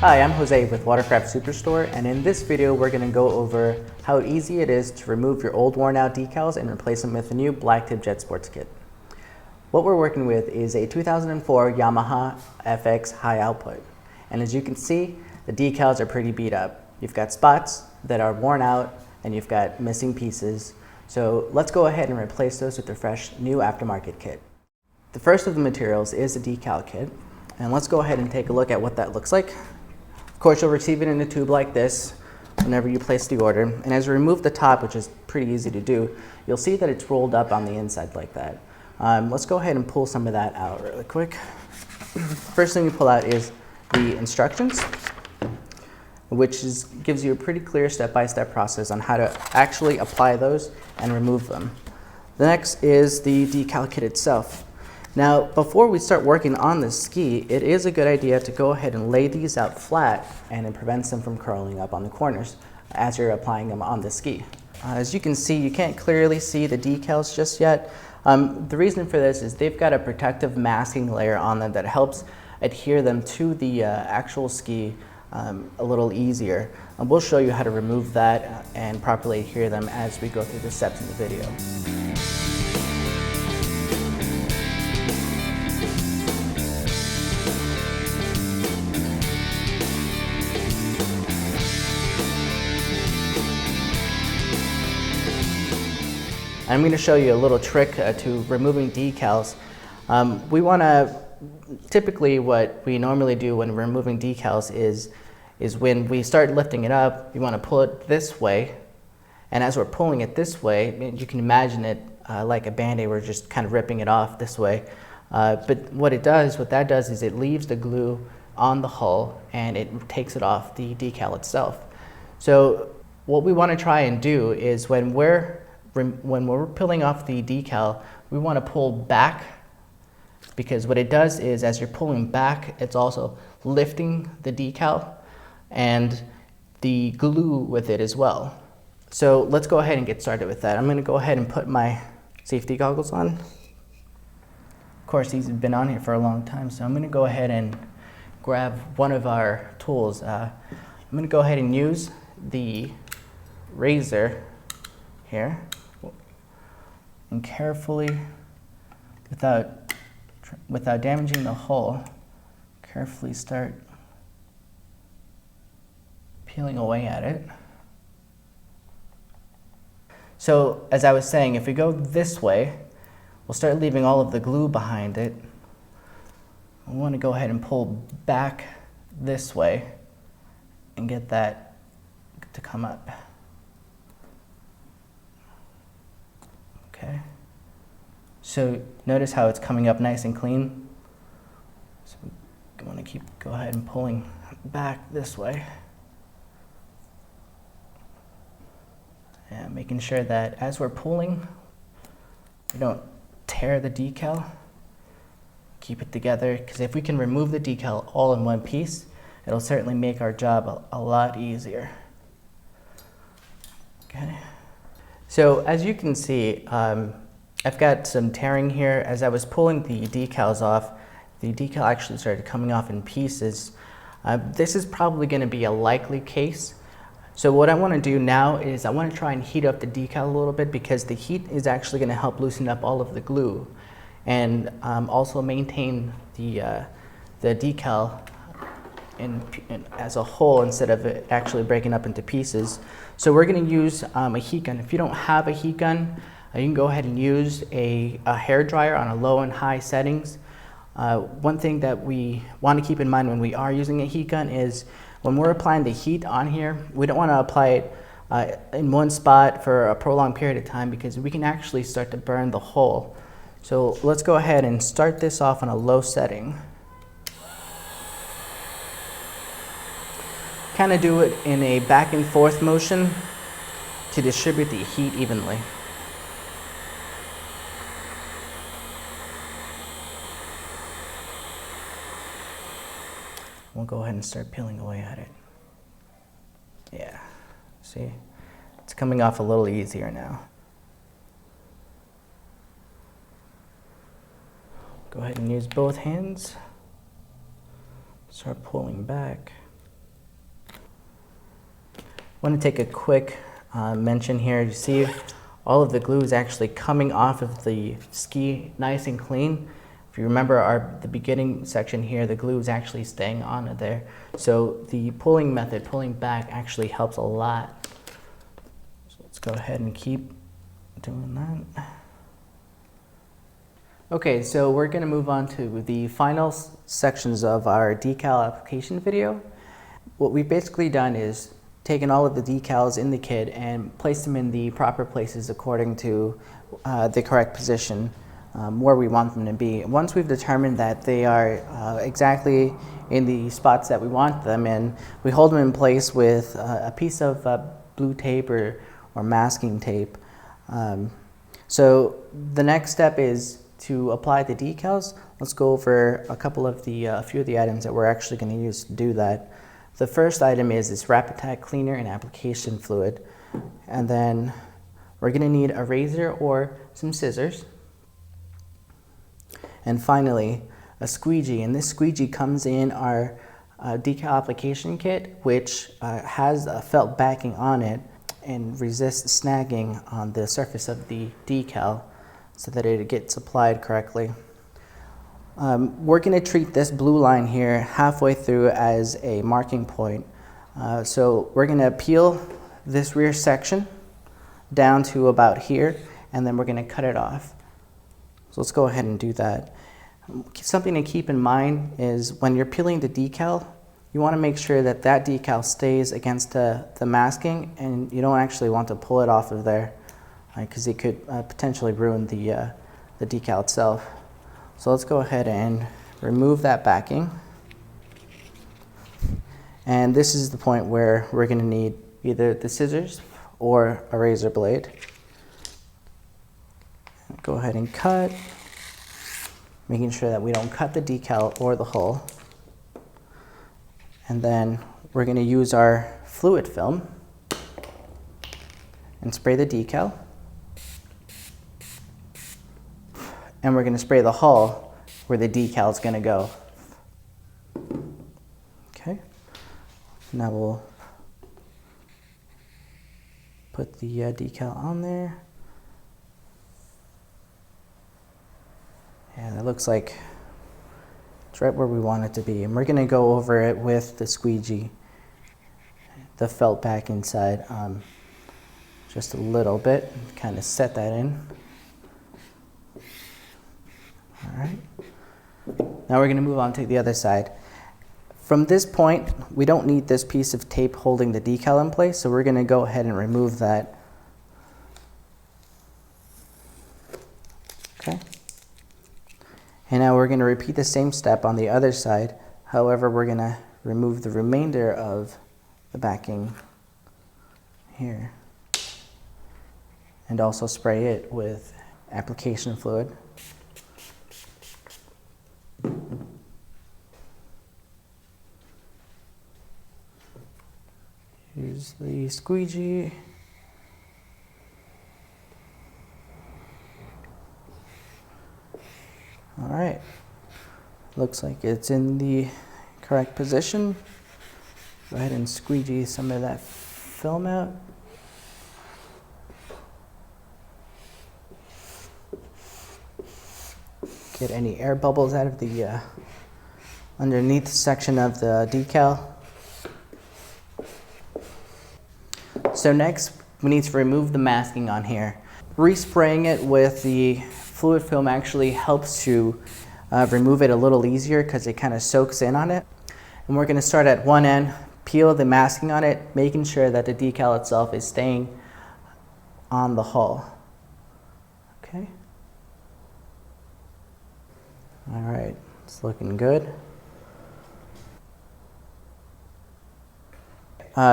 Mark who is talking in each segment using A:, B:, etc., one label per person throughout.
A: Hi, I'm Jose with Watercraft Superstore, and in this video we're going to go over how easy it is to remove your old worn out decals and replace them with the new BlackTip Jetsports kit. What we're working with is a 2004 Yamaha FX high output, and as you can see, the decals are pretty beat up. You've got spots that are worn out and you've got missing pieces, so let's go ahead and replace those with the fresh new aftermarket kit. The first of the materials is the decal kit, and let's go ahead and take a look at what that looks like. Of course, you'll receive it in a tube like this whenever you place the order. And as you remove the top, which is pretty easy to do, you'll see that it's rolled up on the inside like that. Let's go ahead and pull some of that out really quick. First thing you pull out is the instructions, which gives you a pretty clear step-by-step process on how to actually apply those and remove them. The next is the decal kit itself. Now, before we start working on this ski, it is a good idea to go ahead and lay these out flat, and it prevents them from curling up on the corners as you're applying them on the ski. As you can see, you can't clearly see the decals just yet. The reason for this is they've got a protective masking layer on them that helps adhere them to the actual ski a little easier. And we'll show you how to remove that and properly adhere them as we go through the steps in the video. I'm going to show you a little trick to removing decals. Typically what we normally do when removing decals is when we start lifting it up, we want to pull it this way. And as we're pulling it this way, you can imagine it like a Band-Aid, we're just kind of ripping it off this way. But what that does is it leaves the glue on the hull and it takes it off the decal itself. So what we want to try and do is when we're peeling off the decal, we want to pull back, because what it does is as you're pulling back, it's also lifting the decal and the glue with it as well. So let's go ahead and get started with that. I'm going to go ahead and put my safety goggles on. Of course, these have been on here for a long time, so I'm going to go ahead and grab one of our tools. I'm going to go ahead and use the razor here, and carefully, without damaging the hull, carefully start peeling away at it. So as I was saying, if we go this way, we'll start leaving all of the glue behind it. We want to go ahead and pull back this way and get that to come up. Okay, so notice how it's coming up nice and clean. So we want to go ahead and pulling back this way. And making sure that as we're pulling, we don't tear the decal. Keep it together, because if we can remove the decal all in one piece, it'll certainly make our job a lot easier. Okay. So as you can see, I've got some tearing here. As I was pulling the decals off, the decal actually started coming off in pieces. This is probably going to be a likely case. So what I want to do now is I want to try and heat up the decal a little bit, because the heat is actually going to help loosen up all of the glue and also maintain the decal as a whole instead of it actually breaking up into pieces. So we're going to use a heat gun. If you don't have a heat gun, you can go ahead and use a hair dryer on a low and high settings. One thing that we want to keep in mind when we are using a heat gun is when we're applying the heat on here, we don't want to apply it in one spot for a prolonged period of time, because we can actually start to burn the hull. So let's go ahead and start this off on a low setting. Kind of do it in a back and forth motion to distribute the heat evenly. We'll go ahead and start peeling away at it. Yeah, see? It's coming off a little easier now. Go ahead and use both hands. Start pulling back. want to take a quick mention here. You see all of the glue is actually coming off of the ski nice and clean. If you remember the beginning section here, the glue is actually staying on there. So the pulling method, pulling back, actually helps a lot. So let's go ahead and keep doing that. Okay, so we're going to move on to the final sections of our decal application video. What we've basically done is taken all of the decals in the kit and placed them in the proper places according to the correct position where we want them to be. Once we've determined that they are exactly in the spots that we want them in, we hold them in place with a piece of blue tape or masking tape. So the next step is to apply the decals. Let's go over a few of the items that we're actually going to use to do that. The first item is this Rapid Tack cleaner and application fluid. And then we're going to need a razor or some scissors. And finally, a squeegee. And this squeegee comes in our decal application kit, which has a felt backing on it and resists snagging on the surface of the decal so that it gets applied correctly. We're going to treat this blue line here halfway through as a marking point. So we're going to peel this rear section down to about here, and then we're going to cut it off. So let's go ahead and do that. Something to keep in mind is when you're peeling the decal, you want to make sure that that decal stays against the masking, and you don't actually want to pull it off of there because it could potentially ruin the decal itself. So let's go ahead and remove that backing. And this is the point where we're going to need either the scissors or a razor blade. Go ahead and cut, making sure that we don't cut the decal or the hull. And then we're going to use our fluid film and spray the decal. And we're going to spray the hull where the decal is going to go. Okay. Now we'll put the decal on there. And it looks like it's right where we want it to be. And we're going to go over it with the squeegee, the felt back inside, just a little bit, kind of set that in. All right. Now we're going to move on to the other side. From this point, we don't need this piece of tape holding the decal in place, so we're going to go ahead and remove that. Okay. And now we're going to repeat the same step on the other side. However, we're going to remove the remainder of the backing here and also spray it with application fluid. Use the squeegee. All right, looks like it's in the correct position. Go ahead and squeegee some of that film out. Get any air bubbles out of the underneath section of the decal. So next, we need to remove the masking on here. Respraying it with the fluid film actually helps to remove it a little easier because it kind of soaks in on it. And we're going to start at one end, peel the masking on it, making sure that the decal itself is staying on the hull. Okay. All right, it's looking good.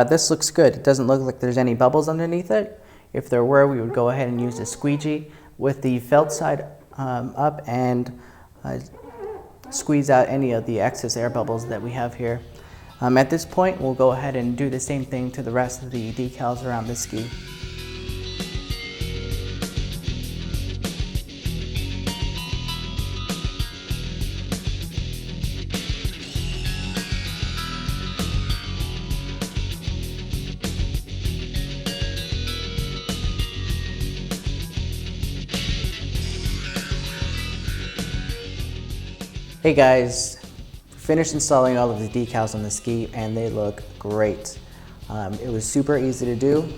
A: This looks good. It doesn't look like there's any bubbles underneath it. If there were, we would go ahead and use a squeegee with the felt side up and squeeze out any of the excess air bubbles that we have here. At this point, we'll go ahead and do the same thing to the rest of the decals around the ski. Hey guys, finished installing all of the decals on the ski and they look great. It was super easy to do.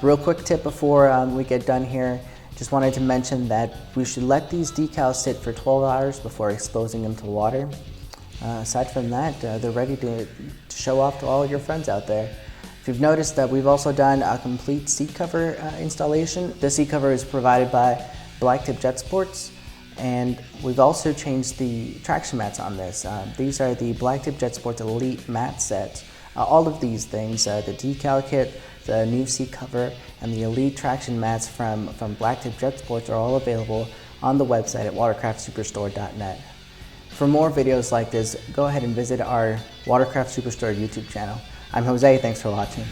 A: Real quick tip before we get done here, just wanted to mention that we should let these decals sit for 12 hours before exposing them to water. Aside from that, they're ready to show off to all your friends out there. If you've noticed that we've also done a complete seat cover installation. The seat cover is provided by BlackTip Jetsports, and we've also changed the traction mats on this. These are the BlackTip Jetsports Elite mat sets. All of these things, the decal kit, the new seat cover, and the Elite traction mats from BlackTip Jetsports are all available on the website at watercraftsuperstore.net. For more videos like this, go ahead and visit our Watercraft Superstore YouTube channel. I'm Jose, thanks for watching.